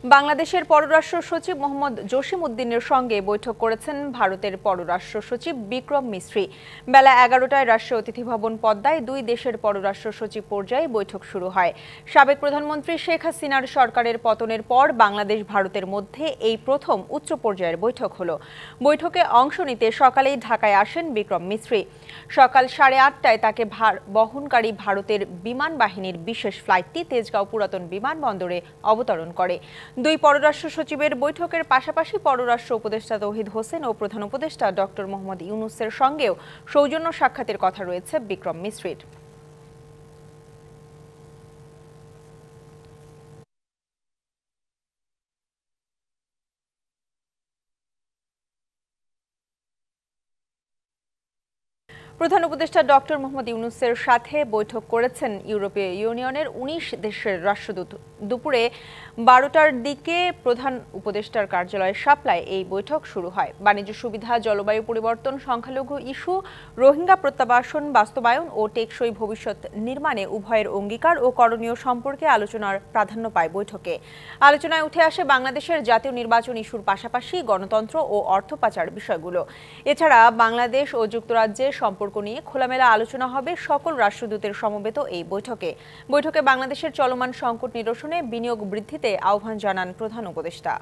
বাংলাদেশের পররাষ্ট্র সচিব মোহাম্মদ জসিম উদ্দিনের সঙ্গে বৈঠক করেছেন ভারতের পররাষ্ট্র সচিব বিক্রম মিস্ত্রি। বেলা 11টায় রাষ্ট্রীয় অতিথি ভবন পদ্মায় দুই দেশের পররাষ্ট্র সচিব পর্যায়ে বৈঠক শুরু হয়। সাবেক প্রধানমন্ত্রী শেখ হাসিনার সরকারের পতনের পর বাংলাদেশ ভারতের মধ্যে এই প্রথম উচ্চ পর্যায়ের বৈঠক হলো। বৈঠকে অংশ নিতে সকালেই ঢাকায় আসেন বিক্রম মিস্ত্রি। সকাল 8:30টায় তাকে বহনকারী ভারতের বিমান বাহিনীর বিশেষ ফ্লাইটটি তেজগাঁও পুরাতন বিমানবন্দরে অবতরণ করে। দুই পররাষ্ট্র সচিবের বৈঠকের পাশাপাশি পররাষ্ট্র উপদেষ্টা তৌহিদ হোসেন ও প্রধান উপদেষ্টা ডক্টর মোহাম্মদ ইউনূসের সঙ্গেও সৌজন্য সাক্ষাতের কথা রয়েছে বিক্রম মিস্ত্রির। প্রধান উপদেষ্টা ডক্টর মোহাম্মদ ইউনূসের সাথে বৈঠক করেছেন ইউরোপীয় ইউনিয়নের 19 দেশের রাষ্ট্রদূত। দুপুরে 12টার দিকে প্রধান উপদেষ্টার কার্যালয়ে শাপলায় এই বৈঠক শুরু হয়। বাণিজ্য সুবিধা, জলবায়ু পরিবর্তন, সংখ্যালঘু ইস্যু, রোহিঙ্গা প্রত্যাবাসন বাস্তবায়ন ও টেকসই ভবিষ্যৎ নির্মাণে উভয়ের অঙ্গীকার ও করণীয় সম্পর্কে আলোচনার প্রাধান্য পায় বৈঠকে। আলোচনায় উঠে আসে বাংলাদেশের জাতীয় নির্বাচন ইস্যুর পাশাপাশি গণতন্ত্র ও অর্থ পাচার বিষয়গুলো। এছাড়া বাংলাদেশ ও যুক্তরাজ্যের সম্পর্ক নিয়ে খোলামেলা আলোচনা হবে সকল রাষ্ট্রদূতের সমবেত এই বৈঠকে বাংলাদেশের চলমান সংকট নিরসনে বিনিয়োগ বৃদ্ধিতে আহ্বান জানান প্রধান উপদেষ্টা।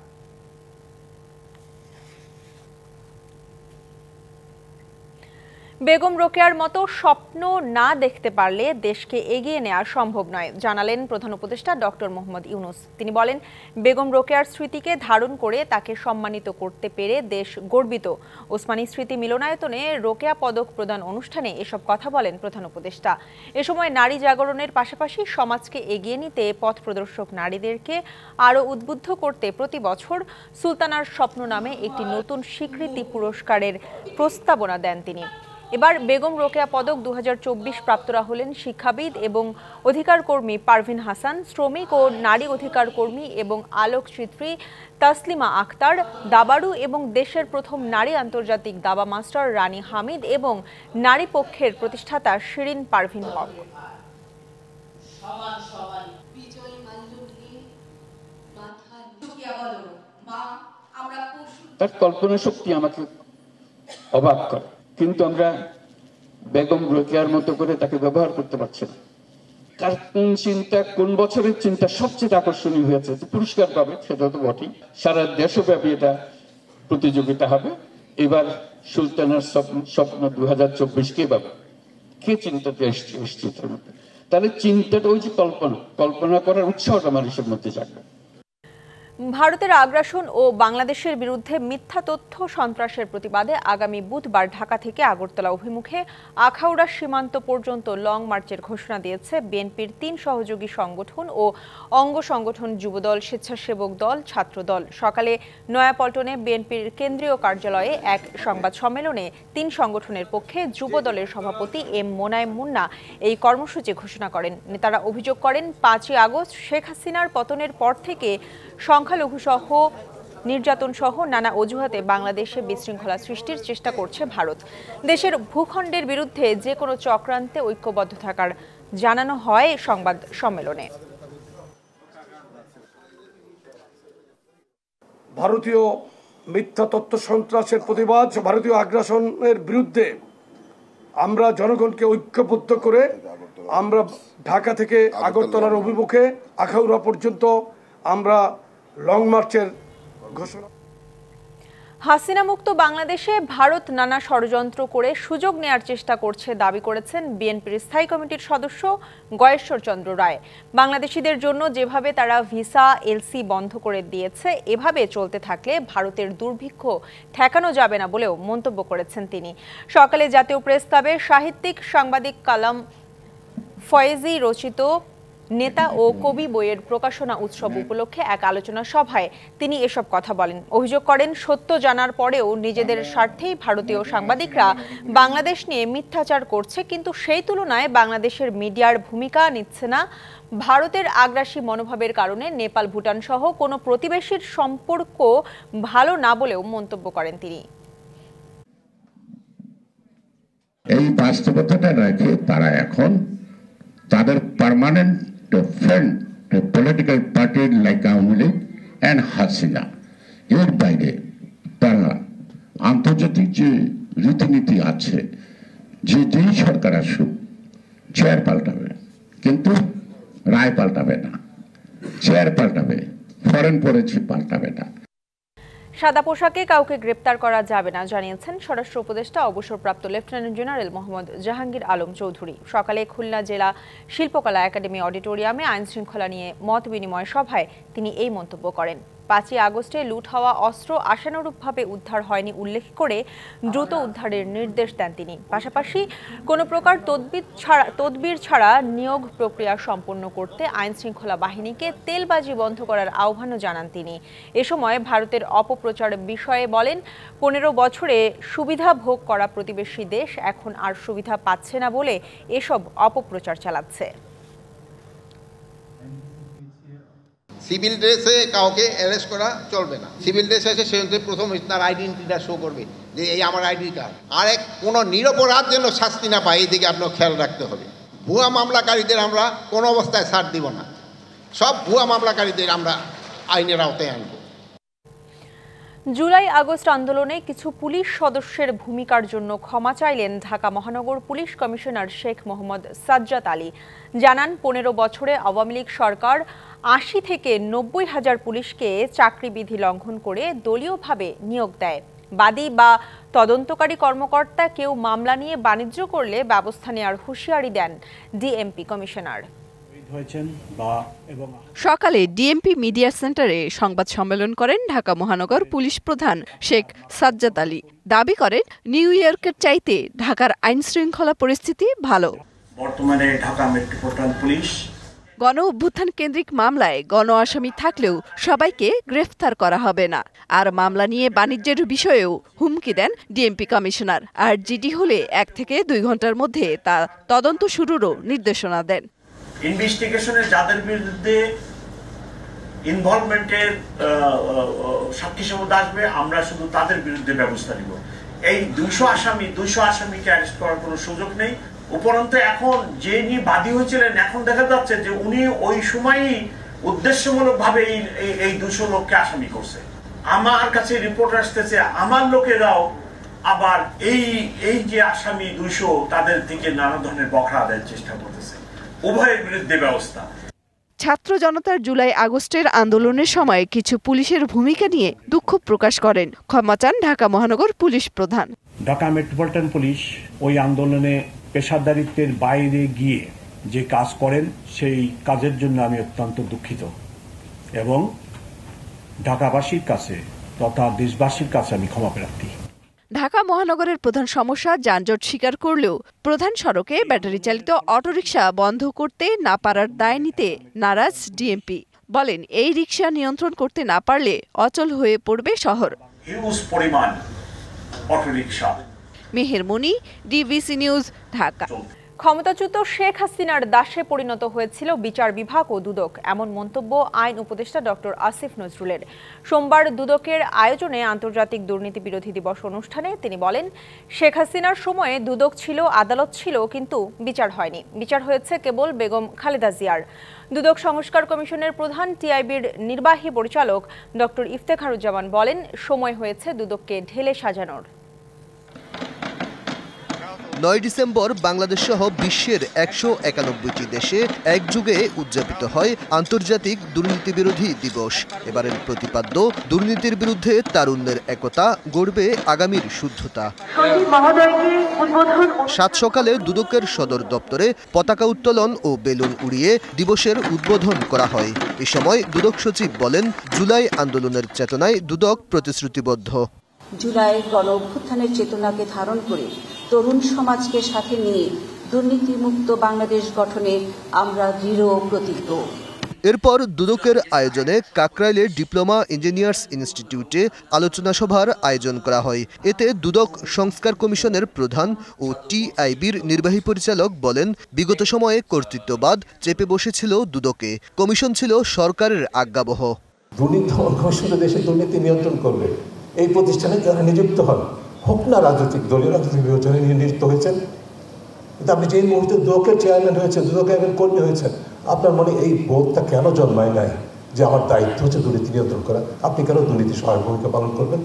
বেগম রোকেয়ার মতো স্বপ্ন না দেখতে পারলে দেশকে এগিয়ে নেওয়া সম্ভব নয়, জানালেন প্রধান উপদেষ্টা ডক্টর মোহাম্মদ ইউনূস। তিনি বলেন, বেগম রোকেয়ার স্মৃতিকে ধারণ করে তাকে সম্মানিত করতে পেরে দেশ গর্বিত। ওসমানী স্মৃতি মিলনায়তনে রোকেয়া পদক প্রদান অনুষ্ঠানে এসব কথা বলেন প্রধান উপদেষ্টা। এ সময় নারী জাগরণের পাশাপাশি সমাজকে এগিয়ে নিতে পথ প্রদর্শক নারীদেরকে আরও উদ্বুদ্ধ করতে প্রতি বছর সুলতানার স্বপ্ন নামে একটি নতুন স্বীকৃতি পুরস্কারের প্রস্তাবনা দেন তিনি। এবার বেগম রোকেয়া পদক 2024 প্রাপ্তরা হলেন শিক্ষাবিদ এবং অধিকার কর্মী পারভিন হাসান, শ্রমিক ও নারী অধিকার কর্মী এবং আলোকচিত্রী তাসলিমা আক্তার, দাবাড়ু এবং দেশের প্রথম নারী আন্তর্জাতিক দাবা মাস্টার রানী হামিদ এবং নারী পক্ষের প্রতিষ্ঠাতা শিরিন পারভিন হক। তার কল্পনা শক্তি আমাকে অবাক করে, কিন্তু আমরা বেগম রোকেয়ার মতো করে তাকে ব্যবহার করতে পারছি না। তার কোন চিন্তা, কোন বছরের চিন্তা সবচেয়ে আকর্ষণীয় হয়েছে, পুরস্কার পাবে সেটা তো বটেই। সারা দেশব্যাপী এটা প্রতিযোগিতা হবে। এবার সুলতানার স্বপ্ন 2024 কে পাবে, কে চিন্তাতে এসছে তার মধ্যে। তাহলে চিন্তাটা ওই যে কল্পনা করার উৎসাহটা মানুষের মধ্যে জাগবে। ভারতের আগ্রাসন ও বাংলাদেশের বিরুদ্ধে মিথ্যা তথ্য সন্ত্রাসের প্রতিবাদে আগামী বুধবার ঢাকা থেকে আগরতলা অভিমুখে আখাউড়া সীমান্ত পর্যন্ত লং মার্চের ঘোষণা দিয়েছে বিএনপির 3 সহযোগী সংগঠন ও অঙ্গ সংগঠন যুবদল, স্বেচ্ছাসেবক দল, ছাত্রদল। সকালে নয়াপল্টনে বিএনপির কেন্দ্রীয় কার্যালয়ে এক সংবাদ সম্মেলনে 3 সংগঠনের পক্ষে যুবদলের সভাপতি এম মোনায়েম মুন্না এই কর্মসূচি ঘোষণা করেন। নেতারা অভিযোগ করেন, 5ই আগস্ট শেখ হাসিনার পতনের পর থেকে সংখ্যালঘু সহ নির্যাতন সহ নানা অজুহাতে বাংলাদেশে বিশৃঙ্খলা সৃষ্টির চেষ্টা করছে ভারত। দেশের ভূখণ্ডের বিরুদ্ধে যে কোনো চক্রান্তে ঐক্যবদ্ধ থাকার জানানো হয় সংবাদ সম্মেলনে। ভারতীয় মিথ্যা তথ্য সন্ত্রাসের প্রতিবাদ, ভারতীয় আগ্রাসনের বিরুদ্ধে আমরা জনগণকে ঐক্যবদ্ধ করে আমরা ঢাকা থেকে আগরতলার অভিমুখে আখাউড়া পর্যন্ত আমরা লং মার্চের ঘোষণা। হাসিনা মুক্ত বাংলাদেশে ভারত নানা ষড়যন্ত্র করে সুযোগ নেয়ার চেষ্টা করছে দাবি করেছেন বিএনপির স্থায়ী কমিটির সদস্য গয়েশ্বর চন্দ্র রায়। বাংলাদেশিদের জন্য যেভাবে তারা ভিসা এলসি বন্ধ করে দিয়েছে, এভাবে চলতে থাকলে ভারতের দুর্ভিক্ষ ঠেকানো যাবে না বলেও মন্তব্য করেছেন তিনি। সকালে জাতীয় প্রেস ক্লাবে সাহিত্যিক সাংবাদিক কালাম ফয়েজি রচিত নেতা ও কবি বইয়ের প্রকাশনা উৎসব উপলক্ষে এক আলোচনা সভায় তিনি এসব কথা বলেন। অভিযোগ করেন, সত্য জানার পরেও নিজেদের স্বার্থেই ভারতীয় সাংবাদিকরা বাংলাদেশ নিয়ে মিথ্যাচার করছে, কিন্তু সেই তুলনায় বাংলাদেশের মিডিয়ার ভূমিকা নিচ্ছে না। ভারতের আগ্রাসী মনোভাবের কারণে নেপাল, ভুটান সহ কোনো প্রতিবেশীর সম্পর্ক ভালো না বলেও মন্তব্য করেন তিনি। এই বাস্তবতাটা রেখে তারা এখন তাদের permanent friend political party like Awami League and Hasina. এর বাইরে তারা আন্তর্জাতিক যে রীতিনীতি আছে, যেই সরকার আসুক চেয়ার পাল্টাবে, কিন্তু রায় পাল্টাবে না। চেয়ার পাল্টাবে, ফরেন পলিসি পাল্টাবে না। সাদা পোশাকে কাউকে গ্রেপ্তার করা যাবে না জানিয়েছেন স্বরাষ্ট্র উপদেষ্টা অবসরপ্রাপ্ত লেফটেন্যান্ট জেনারেল মোহাম্মদ জাহাঙ্গীর আলম চৌধুরী। সকালে খুলনা জেলা শিল্পকলা একাডেমি অডিটোরিয়ামে আইন শৃঙ্খলা নিয়ে মত বিনিময় সভায় তিনি এই মন্তব্য করেন। 5ই আগস্টে লুট হওয়া অস্ত্র আশানুরূপভাবে উদ্ধার হয়নি উল্লেখ করে দ্রুত উদ্ধারের নির্দেশ দেন তিনি। পাশাপাশি কোনো প্রকার তদবির ছাড়া নিয়োগ প্রক্রিয়া সম্পন্ন করতে আইন শৃঙ্খলা বাহিনীকে তেলবাজি বন্ধ করার আহ্বানও জানান তিনি। এ সময় ভারতের অপপ্রচার বিষয়ে বলেন, 15 বছরে সুবিধা ভোগ করা প্রতিবেশী দেশ এখন আর সুবিধা পাচ্ছে না বলে এসব অপপ্রচার চালাচ্ছে। সিভিল ড্রেসে কাউকে অ্যারেস্ট করা চলবে না। সিভিল ড্রেস এসে সে প্রথম তার আইডেন্টিটিটা শো করবে যে এই আমার আইডি কার্ড। আর কোনো নিরপরাধ যেন শাস্তি না পায়, এই দিকে আপনার খেয়াল রাখতে হবে। ভুয়া মামলাকারীদের আমরা কোনো অবস্থায় ছাড় দিব না। সব ভুয়া মামলাকারীদের আমরা আইনের আওতায় আনব। জুলাই আগস্ট আন্দোলনে কিছু পুলিশ সদস্যের ভূমিকার জন্য ক্ষমা চাইলেন ঢাকা মহানগর পুলিশ কমিশনার শেখ মোহাম্মদ সাজ্জাদ আলী। জানান, 15 বছরে আওয়ামী লীগ সরকার 80 থেকে 90 হাজার পুলিশকে চাকরিবিধি লঙ্ঘন করে দলীয়ভাবে নিয়োগ দেয়। বাদী বা তদন্তকারী কর্মকর্তা কেউ মামলা নিয়ে বাণিজ্য করলে ব্যবস্থা নেওয়ার হুঁশিয়ারি দেন ডিএমপি কমিশনার। সকালে ডিএমপি মিডিয়া সেন্টারে সংবাদ সম্মেলন করেন ঢাকা মহানগর পুলিশ প্রধান শেখ সাজ্জাদ আলী। দাবি করেন, নিউ ইয়র্কের চাইতে ঢাকার আইন শৃঙ্খলা পরিস্থিতি ভালো। বর্তমানে ঢাকা মেট্রোপলিটন পুলিশ গণ অভ্যুত্থান কেন্দ্রিক মামলায় গণ আসামি থাকলেও সবাইকে গ্রেফতার করা হবে না। আর মামলা নিয়ে বাণিজ্যের বিষয়েও হুমকি দেন ডিএমপি কমিশনার। আর জিডি হলে 1 থেকে 2 ঘন্টার মধ্যে তা তদন্ত শুরুরও নির্দেশনা দেন। ইনভেস্টিগেশনে যাদের বিরুদ্ধে ইনভলভমেন্টের সাক্ষী সমুদ্র আসবে, আমরা শুধু তাদের বিরুদ্ধে ব্যবস্থা নিব। এই 200 আসামিকে অ্যারেস্ট করার কোনো সুযোগ নেই। উপরন্তু এখন যে নিয়ে বাদী হয়েছিলেন, এখন দেখা যাচ্ছে যে উনি ওই সময়ই উদ্দেশ্যমূলকভাবে এই 200 লোককে আসামি করছে। আমার কাছে রিপোর্ট আসতেছে, আমার লোকেরাও আবার এই যে আসামি 200 তাদের থেকে নানা ধরনের বখরা আদায়ের চেষ্টা করতেছে। উভয়ের বিরুদ্ধে ব্যবস্থা। ছাত্র জনতার জুলাই আগস্টের আন্দোলনের সময় কিছু পুলিশের ভূমিকা নিয়ে দুঃখ প্রকাশ করেন। ক্ষমা চান ঢাকা মহানগর পুলিশ প্রধান। ঢাকা মেট্রোপলিটন পুলিশ ওই আন্দোলনে পেশাদারিত্বের বাইরে গিয়ে যে কাজ করেন, সেই কাজের জন্য আমি অত্যন্ত দুঃখিত এবং ঢাকাবাসীর কাছে তথা দেশবাসীর কাছে আমি ক্ষমা প্রার্থী। ঢাকা মহানগরের প্রধান সমস্যা যানজট স্বীকার করলেও প্রধান সড়কে ব্যাটারি চালিত অটোরিকশা বন্ধ করতে না পারার দায় নিতে নারাজ ডিএমপি। বলেন, এই রিকশা নিয়ন্ত্রণ করতে না পারলে অচল হয়ে পড়বে শহর। হিউজ পরিমাণ অটোরিকশা। মেহের মনি, ডিবিসি নিউজ, ঢাকা। ক্ষমতাচ্যুত শেখ হাসিনার দাসে পরিণত হয়েছিল বিচার বিভাগ ও দুদক, এমন মন্তব্য আইন উপদেষ্টা ডক্টর আসিফ নজরুলের। সোমবার দুদকের আয়োজনে আন্তর্জাতিক দুর্নীতি বিরোধী দিবস অনুষ্ঠানে তিনি বলেন, শেখ হাসিনার সময়ে দুদক ছিল, আদালত ছিল, কিন্তু বিচার হয়নি। বিচার হয়েছে কেবল বেগম খালেদা জিয়ার। দুদক সংস্কার কমিশনের প্রধান টিআইবির নির্বাহী পরিচালক ডক্টর ইফতেখারুজ্জামান বলেন, সময় হয়েছে দুদককে ঢেলে সাজানোর। 9 ডিসেম্বর বাংলাদেশ সহ বিশ্বের 191টি দেশে একযোগে উদযাপিত হয় আন্তর্জাতিক দুর্নীতি বিরোধী দিবস। এবারের প্রতিপাদ্য, দুর্নীতির বিরুদ্ধে তারুণ্যের একতা, গড়বে আগামীর শুদ্ধতা। সাত সকালে দুদকের সদর দপ্তরে পতাকা উত্তোলন ও বেলুন উড়িয়ে দিবসের উদ্বোধন করা হয়। এ সময় দুদক সচিব বলেন, জুলাই আন্দোলনের চেতনায় দুদক প্রতিশ্রুতিবদ্ধ। জুলাই গণ অভ্যুত্থানের চেতনাকে ধারণ করে তরুণ সমাজকে সাথে নিয়ে দুর্নীতিমুক্ত বাংলাদেশ গঠনে আমরা দৃঢ় প্রতিজ্ঞ। এরপর দুদকের আয়োজনে কাকরাইলের ডিপ্লোমা ইঞ্জিনিয়ার্স ইনস্টিটিউটে আলোচনা সভার আয়োজন করা হয়। এতে দুদক সংস্কার কমিশনের প্রধান ও টিআইবির নির্বাহী পরিচালক বলেন, বিগত সময়ে কর্তৃত্ববাদ চেপে বসেছিল দুদকে। কমিশন ছিল সরকারের আজ্ঞাবহ। দুর্নীতি কমিশন দেশে দুর্নীতি নিয়ন্ত্রণ করবে। এই প্রতিষ্ঠানে যারা নিযুক্ত হন, হোক না রাজনৈতিক দলীয় রাজনৈতিক বিবেচনা নিযুক্ত হয়েছেন, কিন্তু আপনি যে মুহূর্তে দুদকের চেয়ারম্যান হয়েছেন, দুদকের একজন কর্মী হয়েছেন, আপনার মনে এই বোধটা কেন জন্মায় নাই? যে আমার দায়িত্ব হচ্ছে দুর্নীতি নিয়ন্ত্রণ করা, আপনি কেন দুর্নীতি সহায়ক ভূমিকা পালন করবেন?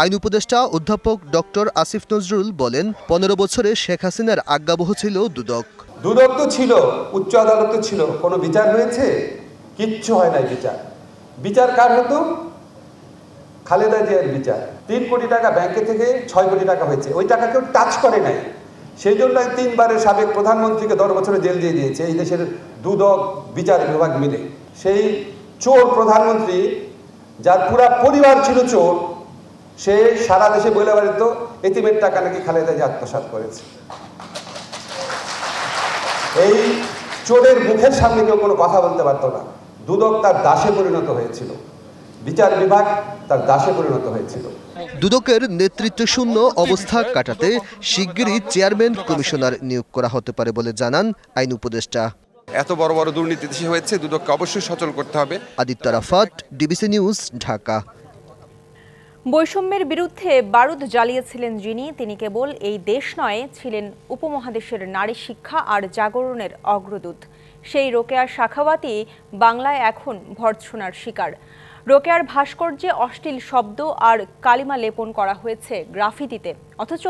আইন উপদেষ্টা অধ্যাপক ডক্টর আসিফ নজরুল বলেন, 15 বছরে শেখ হাসিনার আজ্ঞাবহ ছিল দুদক। দুদক তো ছিল, উচ্চ আদালত ছিল, কোনো বিচার হয়েছে? কিচ্ছু হয় নাই বিচার। বিচার কার হতো? খালেদা জিয়ার বিচার। 3 কোটি টাকা ব্যাংকে থেকে 6 কোটি টাকা হয়েছে, ওই টাকা কেউ টাচ করে নাই। সেই জন্য 3 বারের সাবেক প্রধানমন্ত্রীকে 10 বছরে জেল দিয়ে দিয়েছে এই দেশের দুদক বিচার বিভাগ মিলে। সেই চোর প্রধানমন্ত্রী, যার পুরা পরিবার ছিল চোর, সে সারা দেশে বলে বেড়াত এতিমের টাকা নাকি খালেদা জিয়া আত্মসাৎ করেছে। এই চোরের মুখের সামনে কেউ কোনো কথা বলতে পারত না। দুদক তার দাসে পরিণত হয়েছিল, বিচার বিভাগ তার দাসে পরিণত হয়েছিল। দুদকের নেতৃত্ব শূন্য অবস্থা কাটাতে শিগগিরই চেয়ারম্যান কমিশনার নিয়োগ করা হতে পারে বলে জানান আইন উপদেষ্টা। এত বড় বড় দুর্নীতি দেশে হয়েছে, দুদককে অবশ্যই সচল করতে হবে। Aditya Rafat, DBC news, Dhaka. বৈষম্যের বিরুদ্ধে বারুদ জ্বালিয়েছিলেন যিনি, তিনি কেবল এই দেশ নয়, ছিলেন উপমহাদেশের নারী শিক্ষা আর জাগরণের অগ্রদূত। সেই রোকেয়া সাখাওয়াতই বাংলায় এখন ভর্ৎসনার শিকার। রোকেয়ার ভাস্কর্যে অশ্লীল শব্দ আর কালিমা লেপন করা হয়েছে গ্রাফিতিতে, অথচ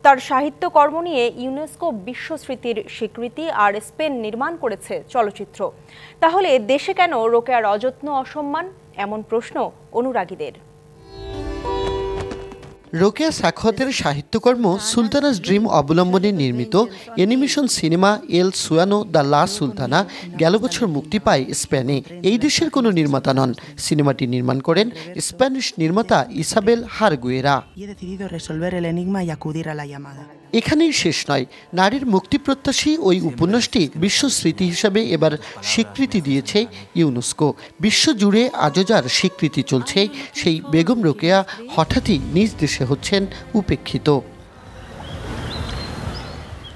তার সাহিত্যকর্ম নিয়ে ইউনেস্কো বিশ্বস্মৃতির স্বীকৃতি আর স্পেন নির্মাণ করেছে চলচ্চিত্র। তাহলে দেশে কেন রোকেয়ার অযত্ন অসম্মান? এমন প্রশ্ন অনুরাগীদের। রোকেয়া সাখাওয়াতের সাহিত্যকর্ম সুলতানাস ড্রিম অবলম্বনে নির্মিত অ্যানিমেশন সিনেমা এল সুয়ানো দ্য লা সুলতানা গেল বছর মুক্তি পায় স্পেনে। এই দেশের কোনো নির্মাতা নন। সিনেমাটি নির্মাণ করেন স্প্যানিশ নির্মাতা ইসাবেল হারগুয়েরা। এখানেই শেষ নয়, নারীর মুক্তিপ্রত্যাশী ওই উপন্যাসটি বিশ্বস্মৃতি হিসাবে এবার স্বীকৃতি দিয়েছে ইউনেস্কো। বিশ্বজুড়ে আজও যার স্বীকৃতি চলছে, সেই বেগম রোকেয়া হঠাৎই নিজ দেশে হচ্ছেন উপেক্ষিত।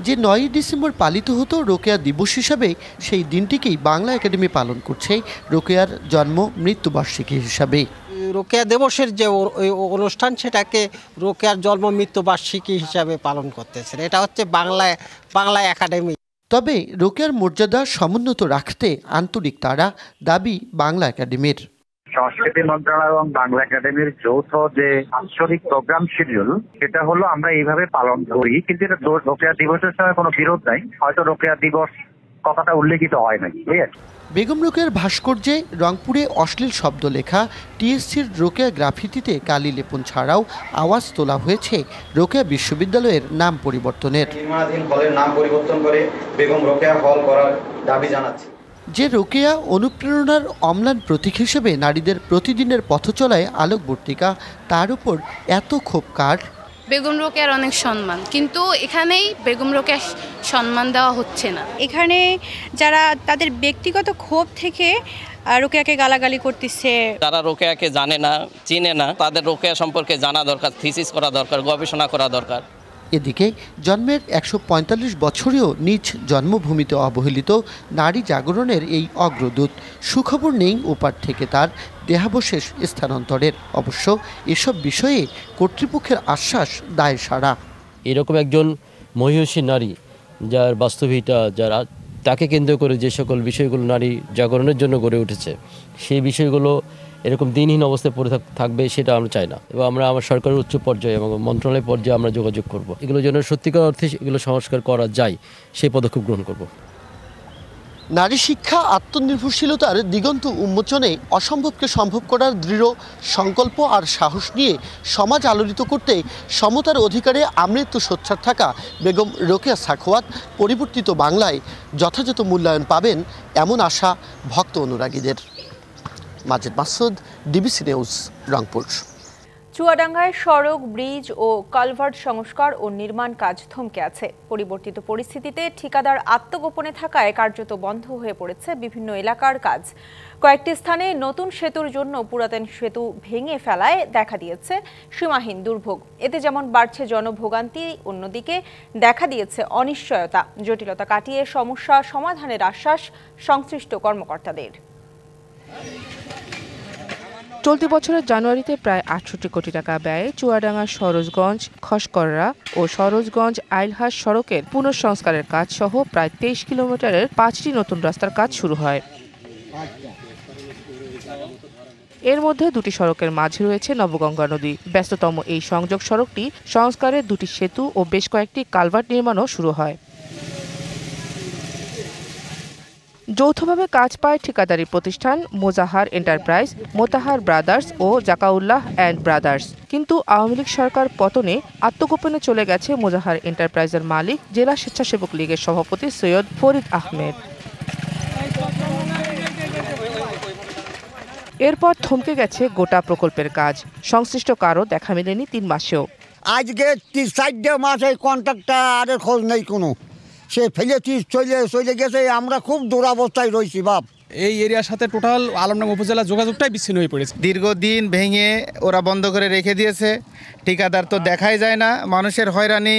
যে 9ই ডিসেম্বর পালিত হতো রোকেয়া দিবস হিসাবে, সেই দিনটিকেই বাংলা একাডেমি পালন করছে রোকেয়ার জন্ম মৃত্যুবার্ষিকী হিসাবে। রোকেয়া দিবসের যে অনুষ্ঠান, সেটাকে রোকেয়ার জন্ম মৃত্যুবার্ষিকী হিসাবে পালন করতেছেন। এটা হচ্ছে বাংলা একাডেমি। তবে রোকেয়ার মর্যাদা সমুন্নত রাখতে আন্তরিক তারা দাবি বাংলা একাডেমির। সংস্কৃতি মন্ত্রণালয় এবং বাংলা একাডেমির যৌথ যে আঞ্চলিক প্রোগ্রাম শিডিউল, সেটা হলো আমরা এইভাবে পালন করি, কিন্তু এটা রোকেয়া দিবসের সঙ্গে কোনো বিরোধ নাই। হয়তো রোকেয়া দিবস কথাটা উল্লেখিত হয় নাই। বেগম রোকেয়ার ভাস্কর্যে রংপুরে অশ্লীল শব্দ লেখা, টিএসসির রোকেয়া গ্রাফিতিতে কালি লেপন ছাড়াও আওয়াজ তোলা হয়েছে রোকেয়া বিশ্ববিদ্যালয়ের নাম পরিবর্তনের। নির্মাণাধীন হলের নাম পরিবর্তন করে বেগম রোকেয়া হল করার দাবি জানাচ্ছি। যে রোকেয়া অনুপ্রেরণার অম্লান প্রতীক হিসেবে নারীদের প্রতিদিনের পথচলায় আলোকবর্তিকা, তার উপর এত ক্ষোভ কার? বেগম রোকেয়ার অনেক সম্মান, কিন্তু এখানেই বেগম রোকেয়ার সম্মান দেওয়া হচ্ছে না। এখানে যারা তাদের ব্যক্তিগত ক্ষোভ থেকে রোকেয়াকে গালাগালি করতেছে, তারা রোকেয়াকে জানে না, চিনে না, তাদের রোকেয়া সম্পর্কে জানা দরকার, থিসিস করা দরকার, গবেষণা করা দরকার। এদিকে জন্মের 145 বছরেও নিজ জন্মভূমিতে অবহেলিত নারী জাগরণের এই অগ্রদূত, সুখবর নেই ওপার থেকে তার দেহাবশেষ স্থানান্তরের। অবশ্য এসব বিষয়ে কর্তৃপক্ষের আশ্বাস দায় সারা। এরকম একজন মহিষী নারী, যার বাস্তবিকতা, যারা তাকে কেন্দ্র করে যে সকল বিষয়গুলো নারী জাগরণের জন্য গড়ে উঠেছে, সেই বিষয়গুলো এরকম দিনহীন অবস্থায় পড়ে থাকবে, সেটা আমরা চাই না। এবং আমরা আমার সরকারের উচ্চ পর্যায়ে এবং মন্ত্রণালয় পর্যায়ে আমরা যোগাযোগ করব, এগুলো যেন সত্যিকার অর্থে এগুলো সংস্কার করা যায়, সেই পদক্ষেপ গ্রহণ করব। নারী শিক্ষা আত্মনির্ভরশীলতার দিগন্ত উন্মোচনে অসম্ভবকে সম্ভব করার দৃঢ় সংকল্প আর সাহস নিয়ে সমাজ আলোড়িত করতে সমতার অধিকারে আমৃত্যু সোচ্চার থাকা বেগম রোকেয়া সাখাওয়াত পরিবর্তিত বাংলায় যথাযথ মূল্যায়ন পাবেন, এমন আশা ভক্ত অনুরাগীদের। Majed Masud, DBC news, Rangpur. চুয়াডাঙ্গায় সড়ক, ব্রিজ ও কালভার্ট সংস্কার ও নির্মাণ কাজ থমকে আছে। পরিবর্তিত পরিস্থিতিতে ঠিকাদার আত্মগোপনে থাকায় কার্যত বন্ধ হয়ে পড়েছে বিভিন্ন এলাকার কাজ। কয়েকটি স্থানে নতুন সেতুর জন্য পুরাতন সেতু ভেঙে ফেলায় দেখা দিয়েছে সীমাহীন দুর্ভোগ। এতে যেমন বাড়ছে জনভোগান্তি, অন্যদিকে দেখা দিয়েছে অনিশ্চয়তা। জটিলতা কাটিয়ে সমস্যা সমাধানের আশ্বাস সংশ্লিষ্ট কর্মকর্তাদের। চলতি বছরের জানুয়ারিতে প্রায় ৬৮ কোটি টাকা ব্যয়ে চুয়াডাঙ্গা সরোজগঞ্জ খসকররা ও সরোজগঞ্জ আইলহাস সড়কের পুনঃসংস্কারের কাজ সহ প্রায় ২৩ কিলোমিটারের ৫টি নতুন রাস্তার কাজ শুরু হয়। এর মধ্যে দুটি সড়কের মাঝে রয়েছে নবগঙ্গা নদী। ব্যস্ততম এই সংযোগ সড়কটি সংস্কারে দুটি সেতু ও বেশ কয়েকটি কালভার্ট নির্মাণও শুরু হয়। যৌথভাবে কাজ পায় ঠিকাদারি প্রতিষ্ঠান মোজাহার এন্টারপ্রাইজ, মোতাহার ব্রাদার্স ও জাকাউল্লাহ অ্যান্ড ব্রাদার্স। কিন্তু আওয়ামী লীগ সরকার পতনে আত্মগোপনে চলে গেছে মোজাহার এন্টারপ্রাইজের মালিক জেলা স্বেচ্ছাসেবক লীগের সভাপতি সৈয়দ ফরিদ আহমেদ। এরপর থমকে গেছে গোটা প্রকল্পের কাজ। সংশ্লিষ্ট কারও দেখা মেলেনি 3 মাসেও। আজকে 4 মাস এই কন্ট্রাক্টর খোঁজ নেই কোনো, সে ফেলেছি চলে গেছে। আমরা খুব দুরাবস্থায় রয়েছি বাপ। এই এরিয়ার সাথে টোটাল আলমডাঙ্গা উপজেলা যোগাযোগটাই বিচ্ছিন্ন হয়ে পড়েছে। দীর্ঘদিন ভেঙে ওরা বন্ধ করে রেখে দিয়েছে, ঠিকাদার তো দেখাই যায় না, মানুষের হয়রানি।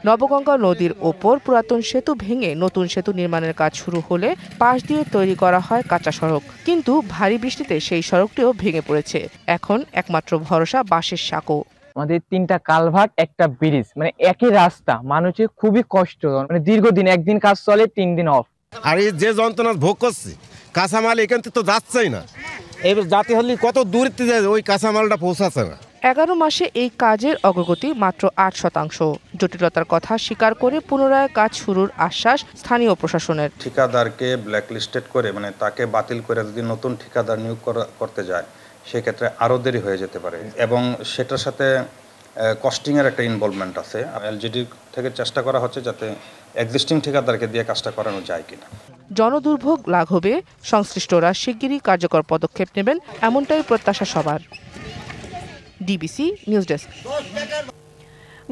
নবগঙ্গা নদীর ওপর পুরাতন সেতু ভেঙে নতুন সেতু নির্মাণের কাজ শুরু হলে পাশ দিয়ে তৈরি করা হয় কাঁচা সড়ক, কিন্তু ভারী বৃষ্টিতে সেই সড়কটিও ভেঙে পড়েছে। এখন একমাত্র ভরসা বাঁশের সাঁকো। আমাদের 3টা কালভার্ট, একটা ব্রিজ, মানে একই রাস্তা, মানুষের খুবই কষ্ট। মানে দীর্ঘদিন একদিন কাজ চলে, 3 দিন অফ। আর এই যে যন্ত্রণা ভোগ করছে, কাঁচামাল এখান থেকে তো যাচ্ছেই না। এবার যাতে হলে কত দূর যায়, ওই কাঁচামালটা পৌঁছাচ্ছে না। 11 মাসে এই কাজের অগ্রগতি মাত্র 8%। জটিলতার কথা স্বীকার করে পুনরায় কাজ শুরুর আশ্বাস স্থানীয় প্রশাসনের। ঠিকাদারকে ব্ল্যাকলিস্টেড করে, মানে তাকে বাতিল করে যদি নতুন ঠিকাদার নিয়োগ করতে যায়, সেক্ষেত্রে আরও দেরি হয়ে যেতে পারে এবং সেটার সাথে কস্টিংয়ের একটা ইনভলভমেন্ট আছে। এলজিডি থেকে চেষ্টা করা হচ্ছে যাতে এক্সিস্টিং ঠিকাদারকে দিয়ে কাজটা করানো যায় কিনা। জনদুর্ভোগ লাঘবে সংশ্লিষ্টরা শিগগিরই কার্যকর পদক্ষেপ নেবেন, এমনটাই প্রত্যাশা সবার। DBC news desk.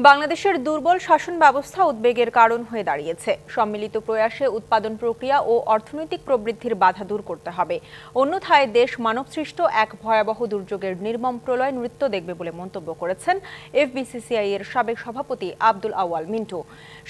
বাংলাদেশের দুর্বল শাসন ব্যবস্থা উদ্বেগের কারণ হয়ে দাঁড়িয়েছে। সম্মিলিত প্রয়াসে উৎপাদন প্রক্রিয়া ও অর্থনৈতিক প্রবৃদ্ধির বাধা দূর করতে হবে, অন্যথায় দেশ মানবসৃষ্ট এক ভয়াবহ দুর্যোগের নির্মম প্রলয় নৃত্য দেখবে বলে মন্তব্য করেছেন এফবিসিসিআই এর সাবেক সভাপতি আব্দুল আওয়াল মিন্টু।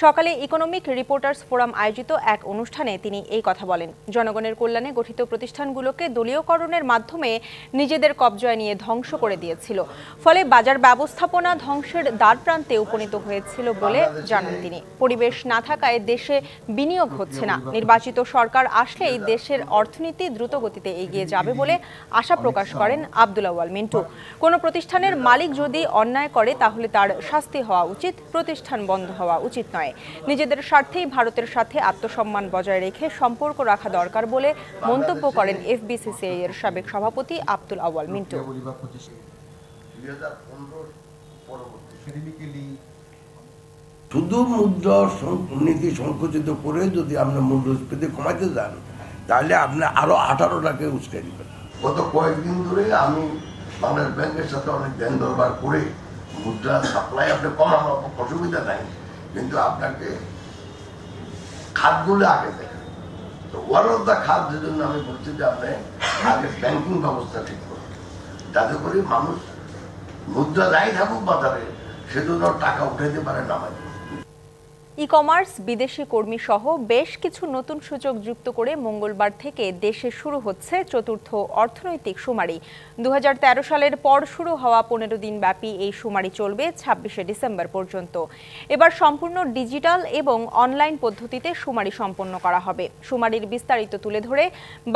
সকালে ইকোনমিক রিপোর্টার্স ফোরাম আয়োজিত এক অনুষ্ঠানে তিনি এই কথা বলেন। জনগণের কল্যাণে গঠিত প্রতিষ্ঠানগুলোকে দলীয়করণের মাধ্যমে নিজেদের কবজায় নিয়ে ধ্বংস করে দিয়েছিল, ফলে বাজার ব্যবস্থাপনা ধ্বংসের দ্বারপ্রান্তে উপনীত হয়েছিল বলে জানান তিনি। পরিবেশ না থাকায় দেশে বিনিয়োগ হচ্ছে না। নির্বাচিত সরকার আসলেই দেশের অর্থনীতি দ্রুত গতিতে এগিয়ে যাবে বলে আশা প্রকাশ করেন আব্দুল আওয়াল মিন্টু। কোনো প্রতিষ্ঠানের মালিক যদি অন্যায় করে তাহলে তার শাস্তি হওয়া উচিত, প্রতিষ্ঠান বন্ধ হওয়া উচিত নয়। নিজেদের স্বার্থেই ভারতের সাথে আত্মসম্মান বজায় রেখে সম্পর্ক রাখা দরকার বলে মন্তব্য করেন এফবিসিসিআই এর সাবেক সভাপতি আব্দুল আওয়াল মিন্টু। শুধু মুদ্রা নীতি সংকুচিত করে যদি আপনার মূল্যস্ফীতি কমাতে যান, তাহলে আপনি আরো 18টাকে উস্কাই দিবেন। গত কয়েকদিন ধরে আমি বাংলাদেশ ব্যাংকের সাথে অনেক ধ্যান দরবার করে মুদ্রা সাপ্লাই আপনি কমানো অসুবিধা নাই, কিন্তু আপনাকে খাতগুলো আগে দেখেন। তো ওয়ান অফ দ্য খাত, যে জন্য আমি বলছি যে আপনি আগে ব্যাংকিং ব্যবস্থা ঠিক করুন, যাতে করে মানুষ মুদ্রা যাই থাকুক বাজারে সেজন্য টাকা উঠাইতে পারে নামাই। ই কমার্স, বিদেশি কর্মী সহ বেশ কিছু নতুন সুযোগ যুক্ত করে মঙ্গলবার থেকে দেশে শুরু হচ্ছে চতুর্থ অর্থনৈতিক শুমারি। 2013 সালের পর শুরু হওয়া 15 দিন ব্যাপী এই শুমারি চলবে 26শে ডিসেম্বর পর্যন্ত। এবার সম্পূর্ণ ডিজিটাল এবং অনলাইন পদ্ধতিতে শুমারি সম্পন্ন করা হবে। শুমারির বিস্তারিত তুলে ধরে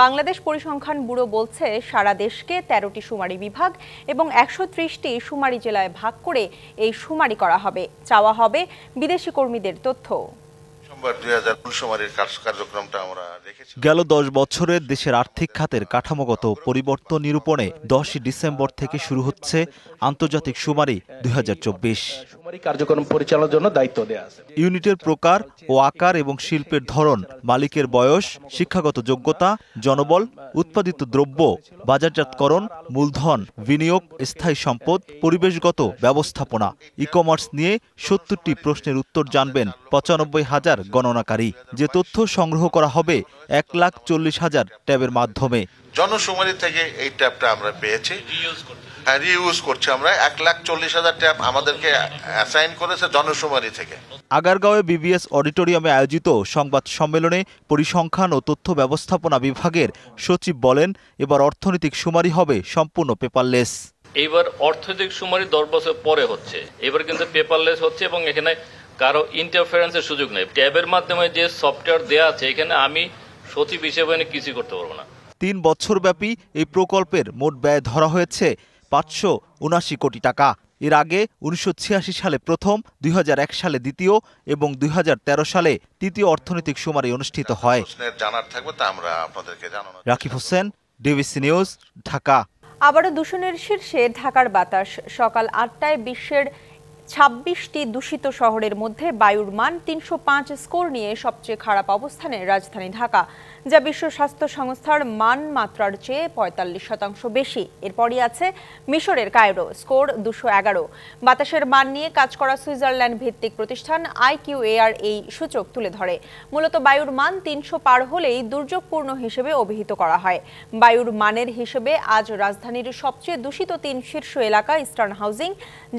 বাংলাদেশ পরিসংখ্যান ব্যুরো বলছে, সারা দেশকে 13টি শুমারি বিভাগ এবং 130টি শুমারি জেলায় ভাগ করে এই শুমারি করা হবে। চাওয়া হবে বিদেশি কর্মীদের তথ্য। গেল 10 বছরে দেশের আর্থিক খাতের কাঠামোগত পরিবর্তন নিরূপণে 10 ডিসেম্বর থেকে শুরু হচ্ছে আন্তর্জাতিক শুমারি 2024। কার্যক্রম পরিচালনার জন্য দায়িত্ব দেয়া আছে। ইউনিটের প্রকার ও আকার এবং শিল্পের ধরন, মালিকের বয়স, শিক্ষাগত যোগ্যতা, জনবল, উৎপাদিত দ্রব্য, বাজারজাতকরণ, মূলধন, বিনিয়োগ, স্থায়ী সম্পদ, পরিবেশগত ব্যবস্থাপনা, ই কমার্স নিয়ে 70টি প্রশ্নের উত্তর জানবেন 95,000 গণনাকারী। যে তথ্য সংগ্রহ করা হবে 1,40,000 ট্যাবের মাধ্যমে। জনশুমারি থেকে এই ট্যাবটা আমরা পেয়েছি, রিইউজ করছি আমরা। 1,40,000 ট্যাব আমাদেরকে অ্যাসাইন করেছে জনশুমারি থেকে। আগারগাঁওয়ে বিবিএস অডিটোরিয়ামে আয়োজিত সংবাদ সম্মেলনে পরিসংখ্যান ও তথ্য ব্যবস্থাপনা বিভাগের সচিব বলেন, এবার অর্থনৈতিক শুমারি হবে সম্পূর্ণ পেপারলেস। এবার অর্থনৈতিক শুমারি 10 বছর পরে হচ্ছে, এবার কিন্তু পেপারলেস হচ্ছে এবং এখানে কারো ইন্টারফারেন্সের সুযোগ নেই। ট্যাবের মাধ্যমে যে সফটওয়্যার দেওয়া আছে, এখানে আমি সচিব হিসেবে কিছু করতে পারবো না। 3 বছরব্যাপী এই প্রকল্পের মোট ব্যয় ধরা হয়েছে 579 কোটি টাকা। এর আগে 1986 সালে প্রথম, 2001 সালে দ্বিতীয় এবং 2013 সালে তৃতীয় অর্থনৈতিক শুমারি অনুষ্ঠিত হয়। Rakib Hossain, DBC news, Dhaka. আবারও দূষণের শীর্ষে ঢাকার বাতাস। সকাল 8টায় বিশ্বের 26টি দূষিত শহরের মধ্যে বায়ুর মান 305 স্কোর নিয়ে সবচেয়ে খারাপ অবস্থানে রাজধানী ঢাকা, যা বিশ্ব স্বাস্থ্য সংস্থার মান মাত্রার চেয়ে 45% বেশি। এরপরই আছে মিশরের কায়রো, স্কোর 211। বাতাসের মান নিয়ে কাজ করা সুইজারল্যান্ড ভিত্তিক প্রতিষ্ঠান IQAR এই সূচক তুলে ধরে। মূলত বায়ুর মান 300 পার হলেই দুর্যোগপূর্ণ হিসেবে অভিহিত করা হয়। বায়ুর মানের হিসেবে আজ রাজধানীর সবচেয়ে দূষিত 3 শীর্ষ এলাকা ইস্টার্ন হাউজিং,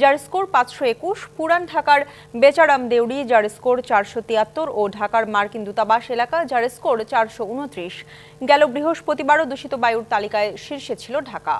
যার স্কোর 521, পুরান ঢাকার বেচারাম দেউড়ি, যার স্কোর 473 ও ঢাকার মার্কিন দূতাবাস এলাকা, যার স্কোর 429। গেল বৃহস্পতিবারও দূষিত বায়ুর তালিকায় শীর্ষে ছিল ঢাকা।